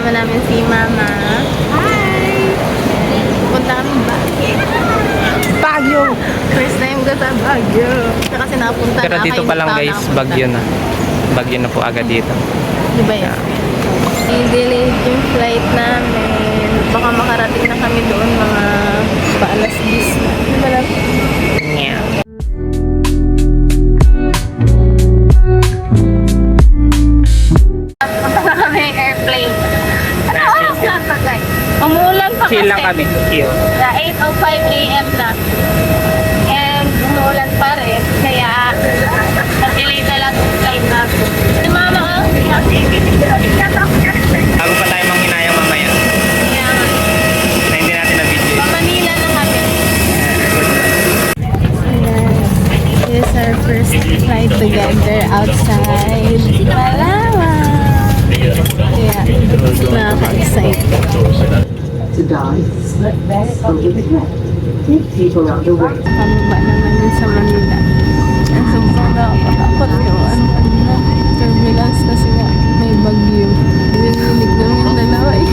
Kasama namin si Mama. Hi! Punta kami Baguio. Baguio! First time ko sa Baguio. Kasi nakapunta Pero na. dito pa lang guys, Baguio na. Baguio na po agad dito. Di ba yan? I-delay yung flight namin. Baka makarating na kami doon mga paalas 10 na. Di ba lang? Yeah. Punta na kami airplane. Ano oras na ito guys? Umuulan pa kasi. Chill lang kami. Chill. Na 8:05 a.m. na. And umuulan pa rin. Kaya na-delay na lang yung flight natin. Si Mama oh. Bago pa tayo manghinayang mamaya. Kaya Na hindi natin na-video. pa Manila na kami. This is our first flight together outside Palawan. Kaya nakaka-excite. To die, over the head. Take people out the way. Pababa naman yun sa Manila. Ang sobrang nakakatakot yung turbulence kasi nga may bagyo. Binilig namin yung dalawa eh.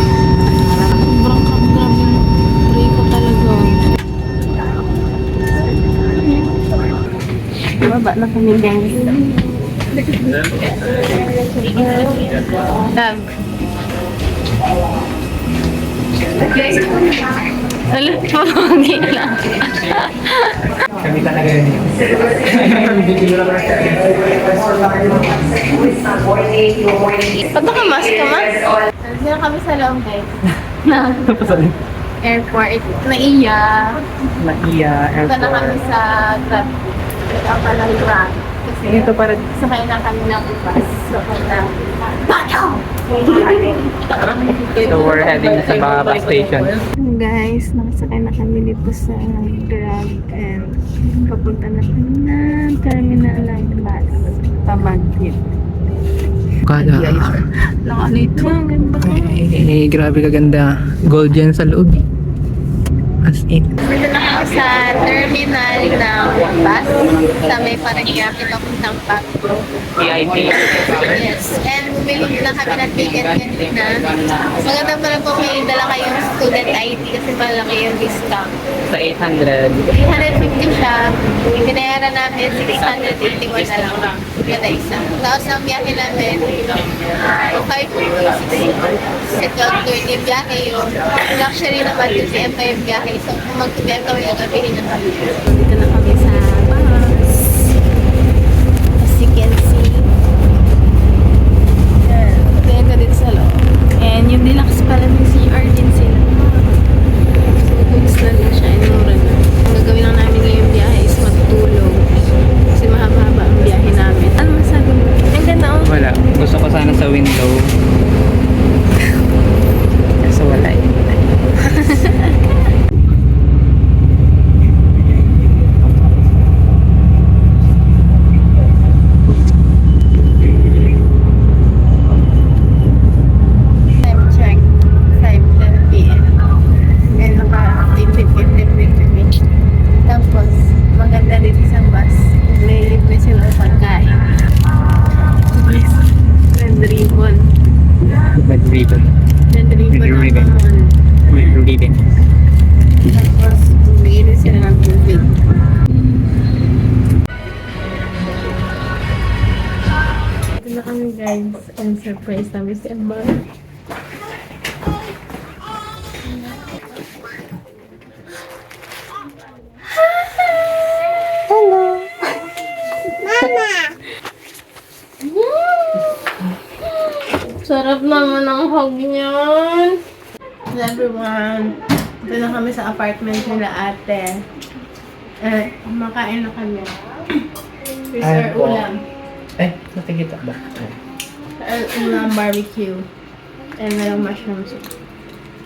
Sobrang grabe yung pray ko talaga. Baba na kami guys. Love. Alam, hindi lang. Kami talaga yun. Ba't naka-mask ka, ma? Hindi na kami sa loob, guys. Na airport. Naiya. Naiya, Punta na kami sa Grab. Ang palang Grab. Kasi Ito para sakay na kami ng bus. So, punta. So we're heading sa Baba Station. Guys, nakasakay na kami dito sa Grab and papunta na kami ng terminal ng bus. Pamagpit. Kada. Lang ano ito? Ang ganda ko. Ay, grabe kaganda. Gold yan sa loob. As in. Dito na kami sa terminal ng bus. Sa may Paraguay papuntang Baguio. VIP. Yes. And bumili na kami ng ticket kanina. Maganda pala po may dala kayong student ID kasi malaki yung discount. Sa 800. 350 siya. Binayaran namin 681 na lang. Kada isa. Tapos ang biyahe namin, 556. Ito, 30 biyahe yung luxury naman yung si Empire biyahe. So, kung mag-biyahe kami, nagabihin na kami. Dito na kami sa bus. As you can see. Kaya ka dito sa loob. And yung deluxe pala ng CR din sila. So, goods na din siya. Inura na. Ang gagawin lang namin ngayong biyahe is matulog. Kasi mahaba-haba ang biyahe namin. Ano masabi mo? Ang ganda oh. Wala. Gusto ko sana sa window. Kaso wala eh. Time check. 5:10 p.m. And naka-intip-intip din kami. Tapos, maganda dito sa bus. May libre sila pagkain. Red ribbon. Red ribbon. Red ribbon Red ang ribbon. common. Red ribbon. Tapos, bigyan sila ng tubig. Ito na kami guys. And surprise namin si Ambar. Hello! Mama! Sarap naman ang hug niyan. Hello everyone. Ito na kami sa apartment nila ate. Makain na kami. Here's our ulam. Eh, natigita ba? Our ulam barbecue. And walang mushroom soup.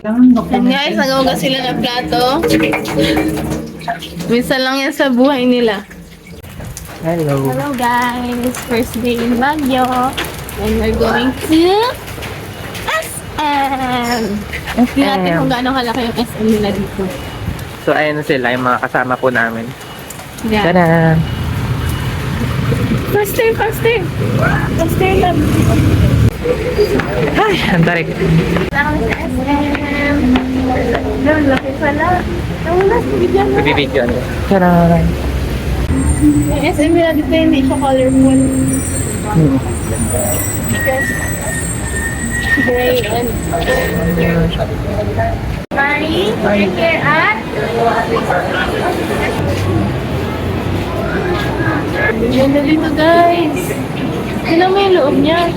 And guys, nagawaga sila ng plato. Minsan lang yan sa buhay nila. Hello. Hello guys! First day in Baguio. And we're going to SM! Hindi natin kung gaano kalaki yung SM nila dito. So ayun na sila, yung mga kasama po namin. Yeah. Tada! Faster, faster! Faster, love! Ay, ang tarik. Lang sa SM. Ang laki pala. Nawala sa bigyan na. Bibigyan. Tara. Yung SM nila dito hindi siya colorful. Because gray and Mari, we're here at ganda dito guys. Tignan mo yung loob niya.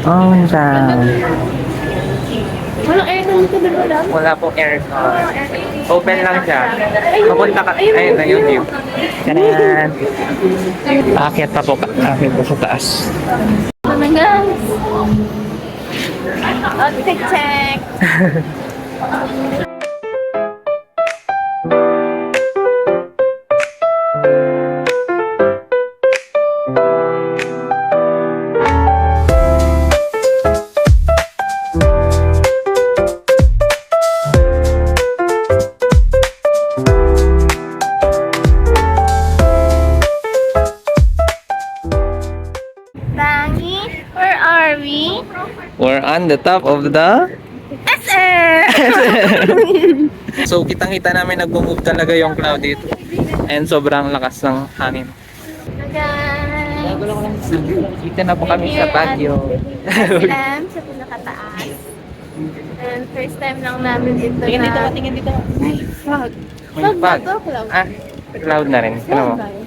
Oh, siya. Walang aircon dito ba wala? Wala pong aircon. Open lang siya. Papunta ka. Ayun na yung view. Tanan. Aakyat pa po. Aakyat po sa taas. Ano na guys? Oh, check. Tangi, where are we? We're on the top of the... SM! So, kitang-kita namin nag-move talaga yung cloud dito. And sobrang lakas ng hangin. Guys, Dito na po kami sa Baguio. SM sa pinakataas. And first time lang namin dito na... tingin dito. Ay, fog. May Fog ba fog. to? Cloud? Ah, cloud na rin. Ano mo? Fog ba yun?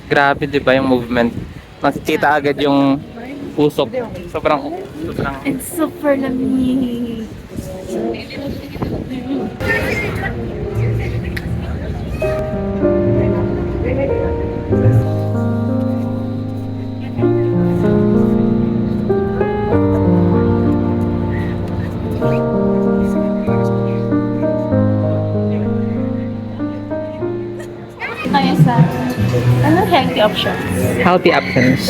Grabe, di ba yung movement? Makikita agad yung usok. Sobrang. It's super lamig. Tayo sa healthy options. Healthy options.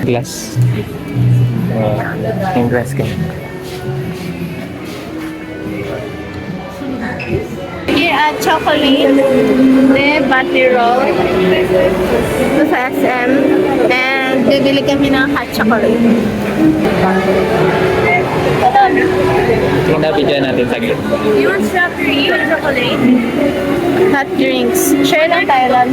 Glass. Yung glass ka. Here at chocolate, the battery roll. Ito sa SM. And bibili kami ng hot chocolate. Tingnan video natin saglit. You want strawberry or chocolate? Hot drinks. Share lang tayo lang.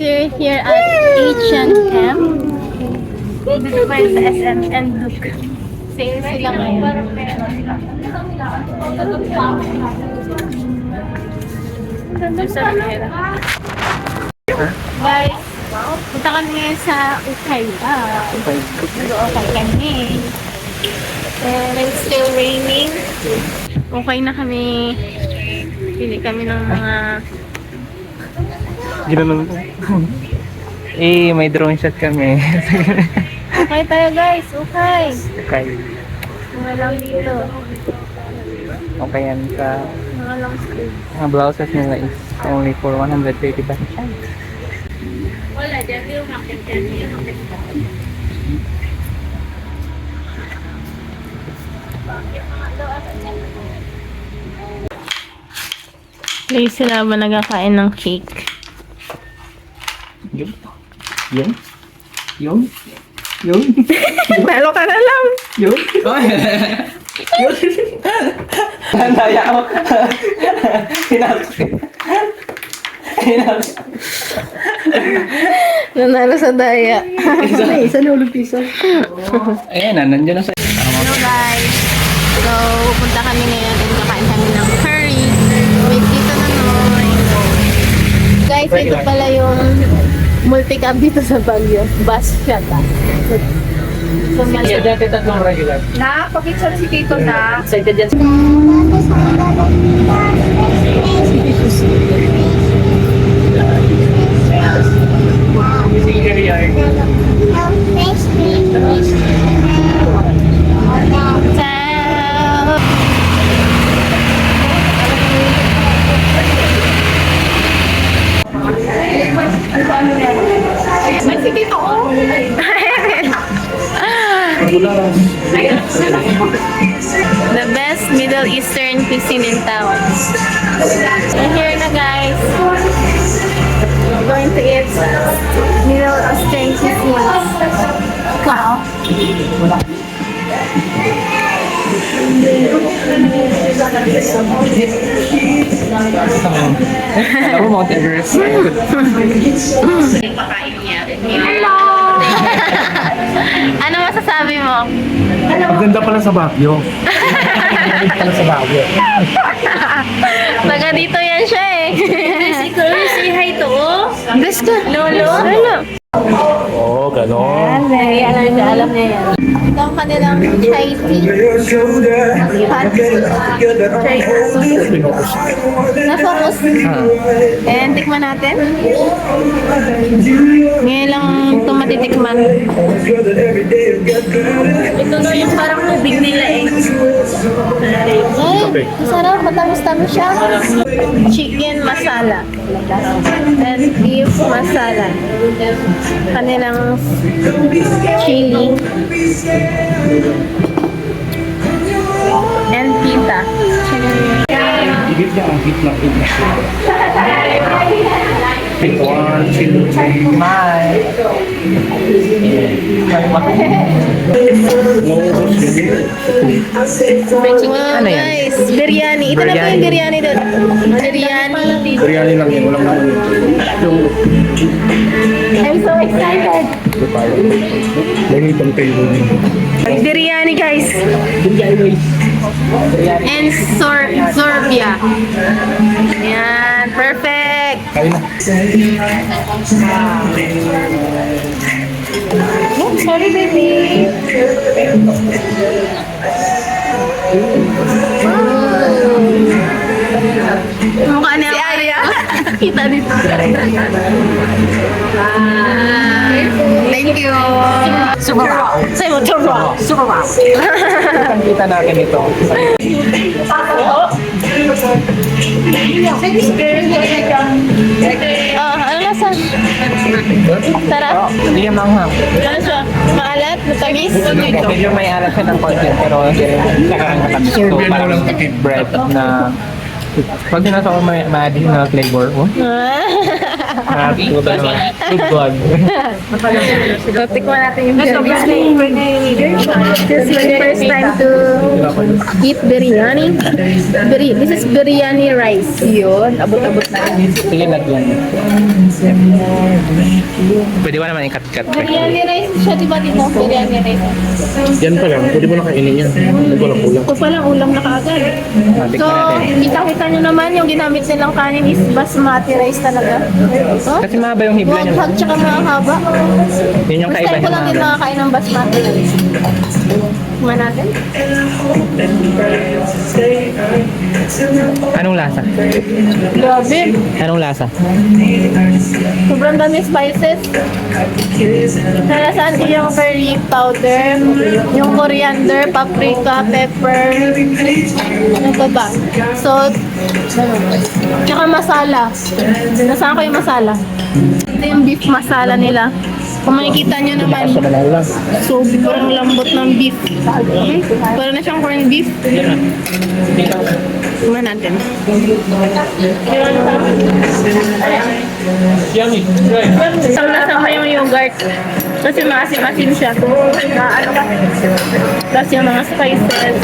We're here at H&M. Dito pa sa SM and look. Sale sila ngayon. Ganda sa pera. Guys, punta kami ngayon sa Ukay. Nag-ukay kami. And it's still raining. Okay na kami. Pili kami ng mga Ginanong ko. May drone shot kami. Okay tayo guys, okay. Okay. Mga lang dito. Okay yan sa Mga lang screen. mga blouses nila is only for 130 pesos. Wala, dyan yung makin Guys, sila ba nagkakain ng cake? Yun. Yun. Yun. Yun. Talo ka na lang! Yun. Yun. Nandaya ako. Nanalo sa daya. Isa na ulit piso. Ayan na, nandiyan na sa... Hello guys! So, punta kami ngayon and kakain kami ng curry with Tito Nonoy. Guys, ito pala yung multi-cab dito sa Baguio. Bus siya ta. So, Iya, dati tatlong regular. Na, pag-picture si Tito na. Excited yan. Ciao! May si Tito, oh. The best Middle Eastern cuisine in town. And here na guys. We're going to eat Middle Eastern cuisine. Wow. Alam mo, Mount Everest. Hello! Ano masasabi mo? Maganda pala sa Baguio. Maganda pala sa Baguio. Taga dito yan siya eh. Say hi to, oh. Gusto ka? Lolo? Lolo? Oo, gano'n. Alam niya, alam niya yan. Ito ang kanilang chai tea. Hot chai tea. Na-focus. And tikman natin. Ngayon lang ito matitikman. Ito na yung parang tubig nila eh. Ay, masarap. Matamis-tamis siya. Chicken masala. And beef masala. Kanilang chili. And pita. Higit niya ang hit ng hit. 1, 2, 3. Naubos yun. Wow, Ano yan? guys. Biryani. Ito na po yung biryani doon. Biryani. Biryani lang yun, walang naubos. I'm so excited. Ito tayo. Lagi itong table din. Biryani, guys. And sorbia. Yan. Perfect. Kain na. Sorry, baby. Mukha niya. Si Arya. Kita dito. Thank you. Super wow. Say mo, super wow. Super wow. Kita natin ito. Oh, ano lasa? Sarap. Hindi yung manghang. Ano siya? Maalat? Matamis? Medyo may alat siya ng konti, pero hindi rin nakakatamis. So, parang bread na pag sinasa ko may additional flavor, happy ko ba naman? Good God. So, tikman natin yung biryani. This is my first time to eat biryani. This is biryani rice. Yun, abot-abot na. Sige, lagyan. Pwede ba naman ikat-kat? Biryani rice siya, di ba dito? Biryani rice. Yan pa lang, pwede mo na kainin yan. Walang kulang. Ito palang ulam na kaagad. So, kita-kita nyo naman yung ginamit nilang kanin is basmati rice talaga. Oh? Kasi mahaba yung hibla niya. Huwag tsaka mahaba. Yun yung First kaiba time ko niya lang din mahaba. makakain ng basmati rice. Tikman natin. Anong lasa? Grabe. Anong lasa? Sobrang dami spices. Nalasaan ko yung curry powder, yung coriander, paprika, pepper, ano pa ba? Salt, tsaka masala. Nasaan ko yung masala? Ito yung beef masala nila. Kung makikita nyo naman, so parang lambot ng beef. Parang na siyang corned beef. Tingnan natin. Isang nasama yung yogurt. Kasi maasim-asim siya. Tapos yung mga spices.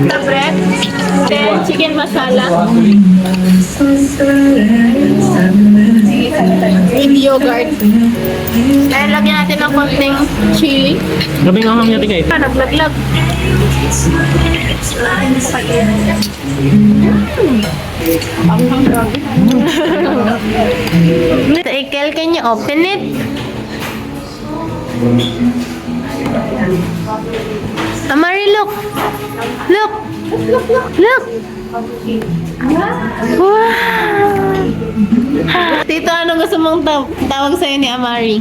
The bread. Then chicken masala. With yogurt. Then lagyan natin ng konting chili. Gabi nga kami natin kayo. Naglaglag. Ikel, can you open it? Amari, look. Look. Look. Wow. Tito, ano gusto mong tawag sa'yo ni Amari?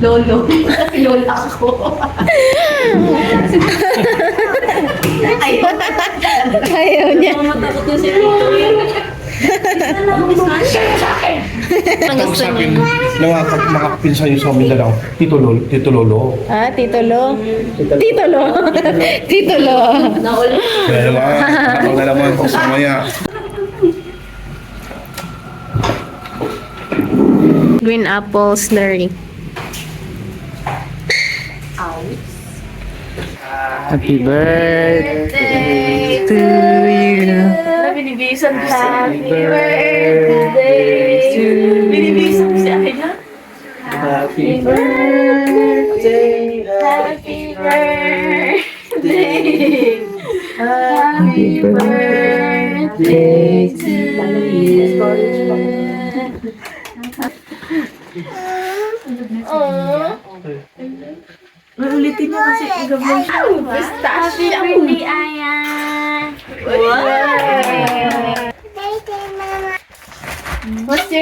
Lolo. Kasi lola ako. Ayaw niya. Matakot yung si Tito. Ang gusto niya. Nakakapinsan yung sa Mindanao. Tito Lolo. Ah, Titolo. Titolo. Titolo. Kaya naman, habang nalaman ko sa maya. Green apple slurry. Happy birthday to you. Binibisan ka. Happy birthday. Binibisan siya. Happy birthday. Happy birthday. Happy birthday to you. Aww. Ulitin niyo kasi igablang siya. Pistachio. Happy birthday, Aya. Wow. What's your